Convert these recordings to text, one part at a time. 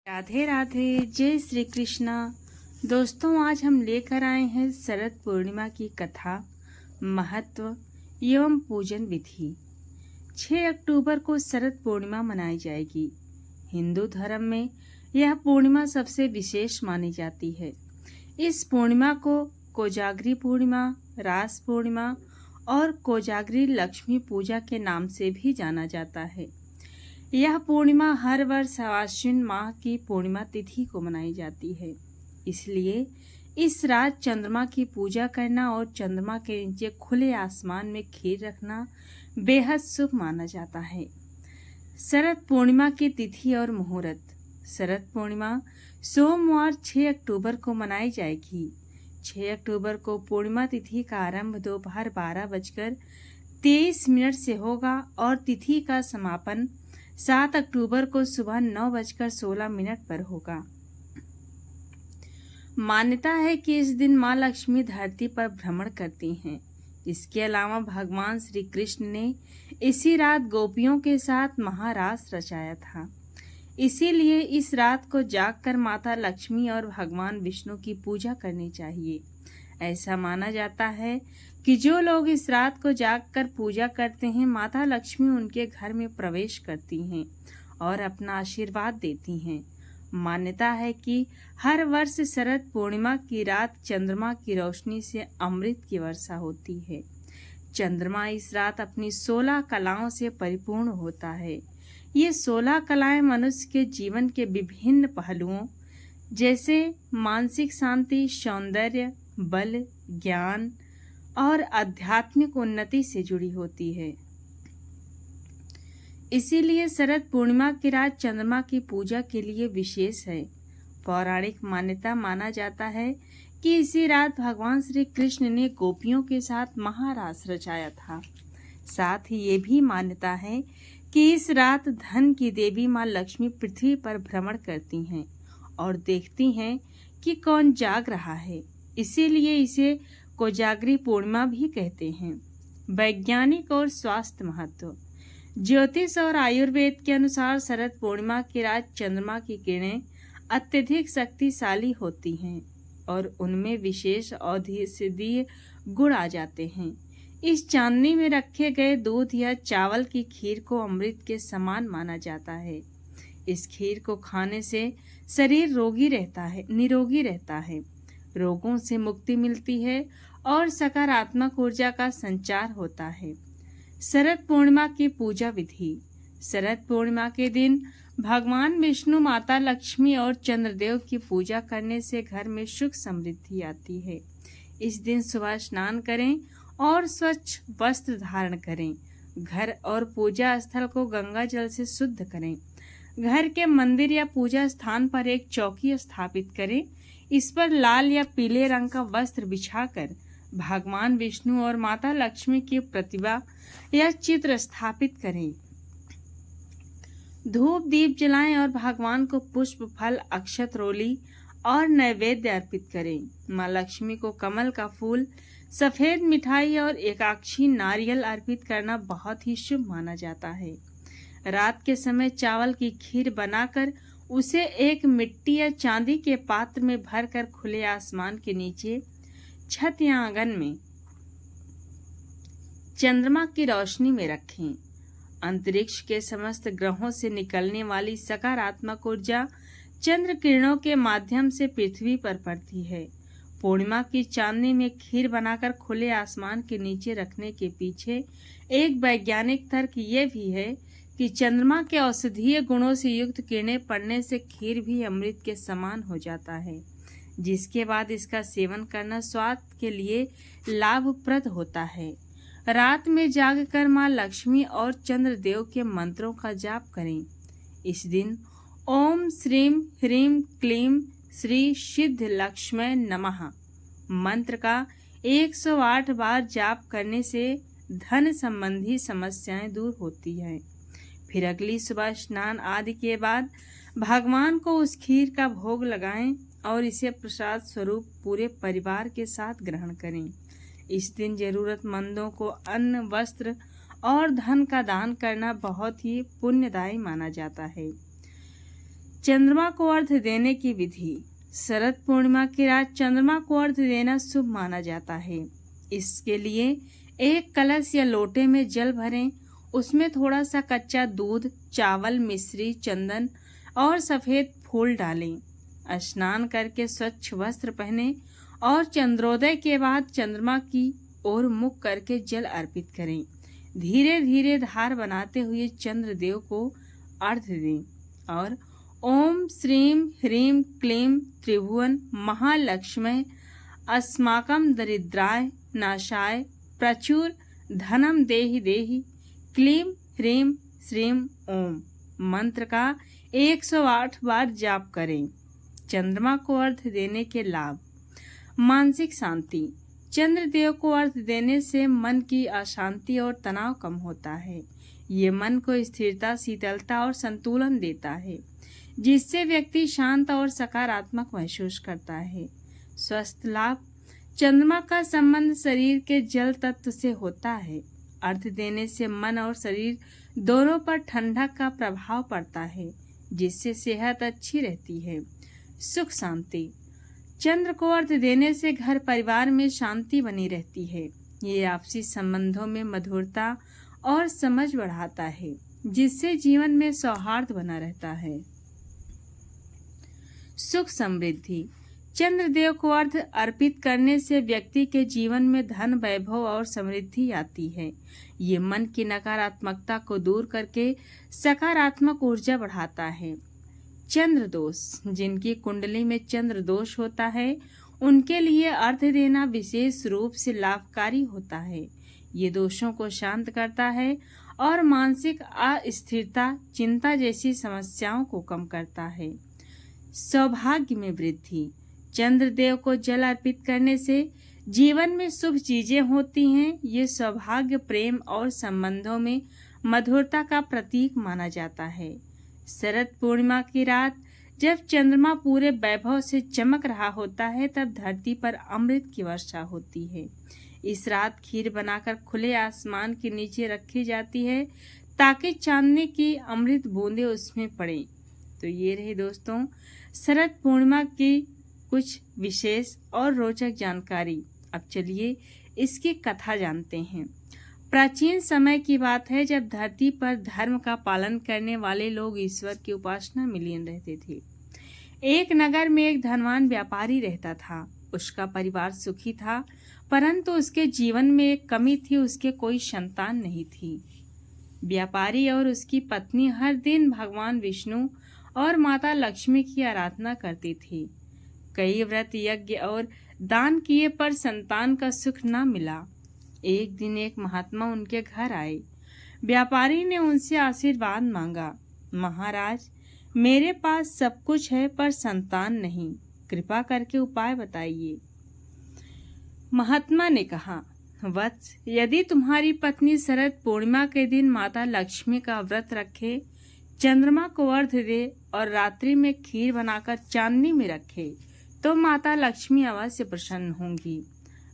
राधे राधे, जय श्री कृष्णा। दोस्तों, आज हम लेकर आए हैं शरद पूर्णिमा की कथा, महत्व एवं पूजन विधि। 6 अक्टूबर को शरद पूर्णिमा मनाई जाएगी। हिंदू धर्म में यह पूर्णिमा सबसे विशेष मानी जाती है। इस पूर्णिमा को कोजागरी पूर्णिमा, रास पूर्णिमा और कोजागरी लक्ष्मी पूजा के नाम से भी जाना जाता है। यह पूर्णिमा हर वर्ष आश्विन माह की पूर्णिमा तिथि को मनाई जाती है। इसलिए इस रात चंद्रमा की पूजा करना और चंद्रमा के नीचे खुले आसमान में खीर रखना बेहद शुभ माना जाता है। शरद पूर्णिमा की तिथि और मुहूर्त। शरद पूर्णिमा सोमवार 6 अक्टूबर को मनाई जाएगी। 6 अक्टूबर को पूर्णिमा तिथि का आरंभ दोपहर 12:23 से होगा और तिथि का समापन 7 अक्टूबर को सुबह 9:16 पर होगा। मान्यता है कि इस दिन माँ लक्ष्मी धरती पर भ्रमण करती हैं। इसके अलावा भगवान श्री कृष्ण ने इसी रात गोपियों के साथ महारास रचाया था। इसीलिए इस रात को जागकर माता लक्ष्मी और भगवान विष्णु की पूजा करनी चाहिए। ऐसा माना जाता है कि जो लोग इस रात को जागकर पूजा करते हैं, माता लक्ष्मी उनके घर में प्रवेश करती हैं और अपना आशीर्वाद देती हैं। मान्यता है कि हर वर्ष शरद पूर्णिमा की रात चंद्रमा की रोशनी से अमृत की वर्षा होती है। चंद्रमा इस रात अपनी 16 कलाओं से परिपूर्ण होता है। ये 16 कलाएं मनुष्य के जीवन के विभिन्न पहलुओं जैसे मानसिक शांति, सौंदर्य, बल, ज्ञान और आध्यात्मिक उन्नति से जुड़ी होती है। इसीलिए शरद पूर्णिमा की रात चंद्रमा की पूजा के लिए विशेष है। पौराणिक मान्यता माना जाता है कि इसी रात भगवान श्री कृष्ण ने गोपियों के साथ महारास रचाया था। साथ ही ये भी मान्यता है कि इस रात धन की देवी माँ लक्ष्मी पृथ्वी पर भ्रमण करती हैं और देखती हैं कि कौन जाग रहा है। इसीलिए इसे कोजागरी पूर्णिमा भी कहते हैं। वैज्ञानिक और स्वास्थ्य महत्व। ज्योतिष और आयुर्वेद के अनुसार शरद पूर्णिमा की रात चंद्रमा की किरणें अत्यधिक शक्तिशाली होती हैं और उनमें विशेष औषधीय गुण आ जाते हैं। इस चांदनी में रखे गए दूध या चावल की खीर को अमृत के समान माना जाता है। इस खीर को खाने से शरीर निरोगी रहता है, रोगों से मुक्ति मिलती है और सकारात्मक ऊर्जा का संचार होता है। शरद पूर्णिमा की पूजा विधि। शरद पूर्णिमा के दिन भगवान विष्णु, माता लक्ष्मी और चंद्रदेव की पूजा करने से घर में सुख समृद्धि आती है। इस दिन सुबह स्नान करें और स्वच्छ वस्त्र धारण करें। घर और पूजा स्थल को गंगा जल से शुद्ध करें। घर के मंदिर या पूजा स्थान पर एक चौकी स्थापित करें। इस पर लाल या पीले रंग का वस्त्र बिछाकर भगवान विष्णु और माता लक्ष्मी की प्रतिमा या चित्र स्थापित करें। धूप दीप जलाएं और भगवान को पुष्प, फल, अक्षत, रोली और नैवेद्य अर्पित करें। माँ लक्ष्मी को कमल का फूल, सफेद मिठाई और एकाक्षी नारियल अर्पित करना बहुत ही शुभ माना जाता है। रात के समय चावल की खीर बनाकर उसे एक मिट्टी या चांदी के पात्र में भरकर खुले आसमान के नीचे छत या आंगन में चंद्रमा की रोशनी में रखें। अंतरिक्ष के समस्त ग्रहों से निकलने वाली सकारात्मक ऊर्जा चंद्र किरणों के माध्यम से पृथ्वी पर पड़ती है। पूर्णिमा की चांदनी में खीर बनाकर खुले आसमान के नीचे रखने के पीछे एक वैज्ञानिक तर्क ये भी है कि चंद्रमा के औषधीय गुणों से युक्त किरणें पड़ने से खीर भी अमृत के समान हो जाता है, जिसके बाद इसका सेवन करना स्वास्थ्य के लिए लाभप्रद होता है। रात में जागकर माँ लक्ष्मी और चंद्रदेव के मंत्रों का जाप करें। इस दिन ओम श्रीम ह्रीम क्लीम श्री सिद्ध लक्ष्मय नमः मंत्र का 108 बार जाप करने से धन संबंधी समस्याएं दूर होती हैं। फिर अगली सुबह स्नान आदि के बाद भगवान को उस खीर का भोग लगाएं और इसे प्रसाद स्वरूप पूरे परिवार के साथ ग्रहण करें। इस दिन जरूरतमंदों को अन्न, वस्त्र और धन का दान करना बहुत ही पुण्यदायी माना जाता है। चंद्रमा को अर्घ्य देने की विधि। शरद पूर्णिमा की रात चंद्रमा को अर्घ्य देना शुभ माना जाता है। इसके लिए एक कलश या लोटे में जल भरें, उसमें थोड़ा सा कच्चा दूध, चावल, मिश्री, चंदन और सफेद फूल डालें। स्नान करके स्वच्छ वस्त्र पहने और चंद्रोदय के बाद चंद्रमा की ओर मुख करके जल अर्पित करें। धीरे धीरे धार बनाते हुए चंद्रदेव को अर्घ्य दें और ओम श्रीम ह्रीम क्लीम त्रिभुवन महालक्ष्मी अस्माकं दरिद्राय नाशाय प्रचुर धनम देहि देहि क्लीम ह्रीम श्रीम ओम मंत्र का 108 बार जाप करें। चंद्रमा को अर्घ्य देने के लाभ। मानसिक शांति। चंद्रदेव को अर्घ्य देने से मन की अशांति और तनाव कम होता है। ये मन को स्थिरता, शीतलता और संतुलन देता है, जिससे व्यक्ति शांत और सकारात्मक महसूस करता है। स्वास्थ्य लाभ। चंद्रमा का संबंध शरीर के जल तत्व से होता है। अर्घ्य देने से मन और शरीर दोनों पर ठंडक का प्रभाव पड़ता है, जिससे सेहत अच्छी रहती है। सुख शांति। चंद्र को अर्घ्य देने से घर परिवार में शांति बनी रहती है। ये आपसी संबंधों में मधुरता और समझ बढ़ाता है, जिससे जीवन में सौहार्द बना रहता है। सुख समृद्धि। चंद्रदेव को अर्घ्य अर्पित करने से व्यक्ति के जीवन में धन, वैभव और समृद्धि आती है। ये मन की नकारात्मकता को दूर करके सकारात्मक ऊर्जा बढ़ाता है। चंद्र दोष। जिनकी कुंडली में चंद्र दोष होता है, उनके लिए अर्घ्य देना विशेष रूप से लाभकारी होता है। ये दोषों को शांत करता है और मानसिक अस्थिरता, चिंता जैसी समस्याओं को कम करता है। सौभाग्य में वृद्धि। चंद्रदेव को जल अर्पित करने से जीवन में शुभ चीजें होती हैं। ये सौभाग्य, प्रेम और संबंधों में मधुरता का प्रतीक माना जाता है। शरद पूर्णिमा की रात जब चंद्रमा पूरे वैभव से चमक रहा होता है, तब धरती पर अमृत की वर्षा होती है। इस रात खीर बनाकर खुले आसमान के नीचे रखी जाती है, ताकि चांदनी की अमृत बूंदें उसमें पड़े। तो ये रही दोस्तों शरद पूर्णिमा की कुछ विशेष और रोचक जानकारी। अब चलिए इसकी कथा जानते हैं। प्राचीन समय की बात है, जब धरती पर धर्म का पालन करने वाले लोग ईश्वर की उपासना में लीन रहते थे। एक नगर में एक धनवान व्यापारी रहता था। उसका परिवार सुखी था, परंतु उसके जीवन में एक कमी थी, उसके कोई संतान नहीं थी। व्यापारी और उसकी पत्नी हर दिन भगवान विष्णु और माता लक्ष्मी की आराधना करती थी। कई व्रत, यज्ञ और दान किए पर संतान का सुख न मिला। एक दिन एक महात्मा उनके घर आए। व्यापारी ने उनसे आशीर्वाद मांगा। महाराज, मेरे पास सब कुछ है पर संतान नहीं, कृपा करके उपाय बताइए। महात्मा ने कहा, वत्स, यदि तुम्हारी पत्नी शरद पूर्णिमा के दिन माता लक्ष्मी का व्रत रखे, चंद्रमा को अर्घ्य दे और रात्रि में खीर बनाकर चांदनी में रखे, तो माता लक्ष्मी अवश्य प्रसन्न होंगी।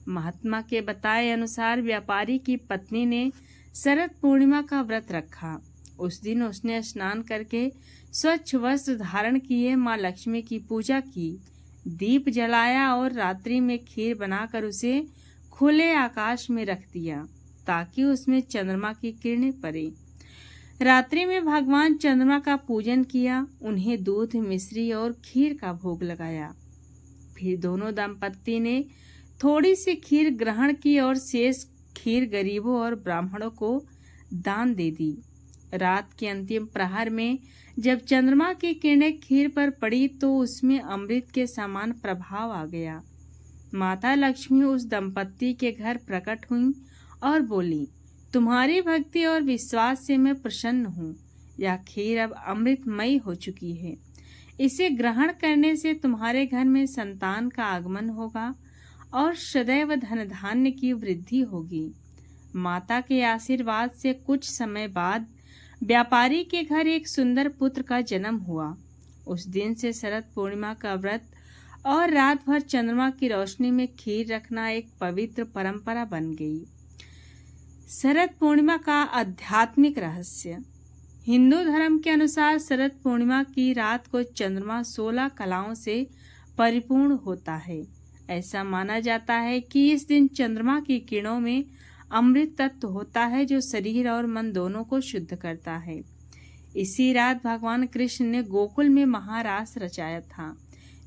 महात्मा के बताए अनुसार व्यापारी की पत्नी ने शरद पूर्णिमा का व्रत रखा। उस दिन उसने स्नान करके स्वच्छ वस्त्र धारण किए, माँ लक्ष्मी की पूजा की, दीप जलाया और रात्रि में खीर बनाकर उसे खुले आकाश में रख दिया, ताकि उसमें चंद्रमा की किरणें पड़े। रात्रि में भगवान चंद्रमा का पूजन किया, उन्हें दूध, मिश्री और खीर का भोग लगाया। फिर दोनों दंपत्ति ने थोड़ी सी खीर ग्रहण की और शेष खीर गरीबों और ब्राह्मणों को दान दे दी। रात के अंतिम प्रहर में जब चंद्रमा की किरणें खीर पर पड़ी, तो उसमें अमृत के समान प्रभाव आ गया। माता लक्ष्मी उस दंपत्ति के घर प्रकट हुई और बोली, तुम्हारी भक्ति और विश्वास से मैं प्रसन्न हूँ। यह खीर अब अमृतमयी हो चुकी है। इसे ग्रहण करने से तुम्हारे घर में संतान का आगमन होगा और सदैव धन धान्य की वृद्धि होगी। माता के आशीर्वाद से कुछ समय बाद व्यापारी के घर एक सुंदर पुत्र का जन्म हुआ। उस दिन से शरद पूर्णिमा का व्रत और रात भर चंद्रमा की रोशनी में खीर रखना एक पवित्र परंपरा बन गई। शरद पूर्णिमा का आध्यात्मिक रहस्य। हिंदू धर्म के अनुसार शरद पूर्णिमा की रात को चंद्रमा 16 कलाओं से परिपूर्ण होता है। ऐसा माना जाता है कि इस दिन चंद्रमा की किरणों में अमृत तत्व होता है जो शरीर और मन दोनों को शुद्ध करता है। इसी रात भगवान कृष्ण ने गोकुल में महारास रचाया था,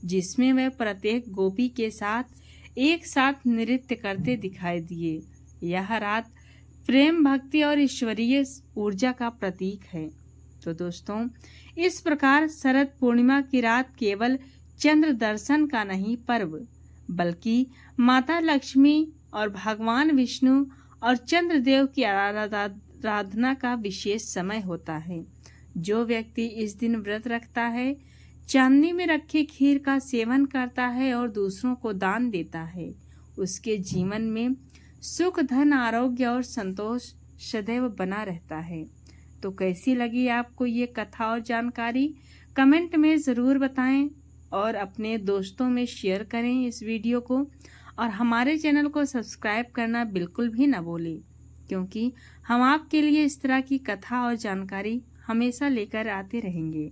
जिसमें वह प्रत्येक गोपी के साथ एक साथ नृत्य करते दिखाई दिए। यह रात प्रेम, भक्ति और ईश्वरीय ऊर्जा का प्रतीक है। तो दोस्तों, इस प्रकार शरद पूर्णिमा की रात केवल चंद्र दर्शन का नहीं पर्व, बल्कि माता लक्ष्मी और भगवान विष्णु और चंद्रदेव की आराधना का विशेष समय होता है। जो व्यक्ति इस दिन व्रत रखता है, चांदनी में रखे खीर का सेवन करता है और दूसरों को दान देता है, उसके जीवन में सुख, धन, आरोग्य और संतोष सदैव बना रहता है। तो कैसी लगी आपको ये कथा और जानकारी, कमेंट में ज़रूर बताएं और अपने दोस्तों में शेयर करें इस वीडियो को। और हमारे चैनल को सब्सक्राइब करना बिल्कुल भी ना भूलें, क्योंकि हम आपके लिए इस तरह की कथा और जानकारी हमेशा लेकर आते रहेंगे।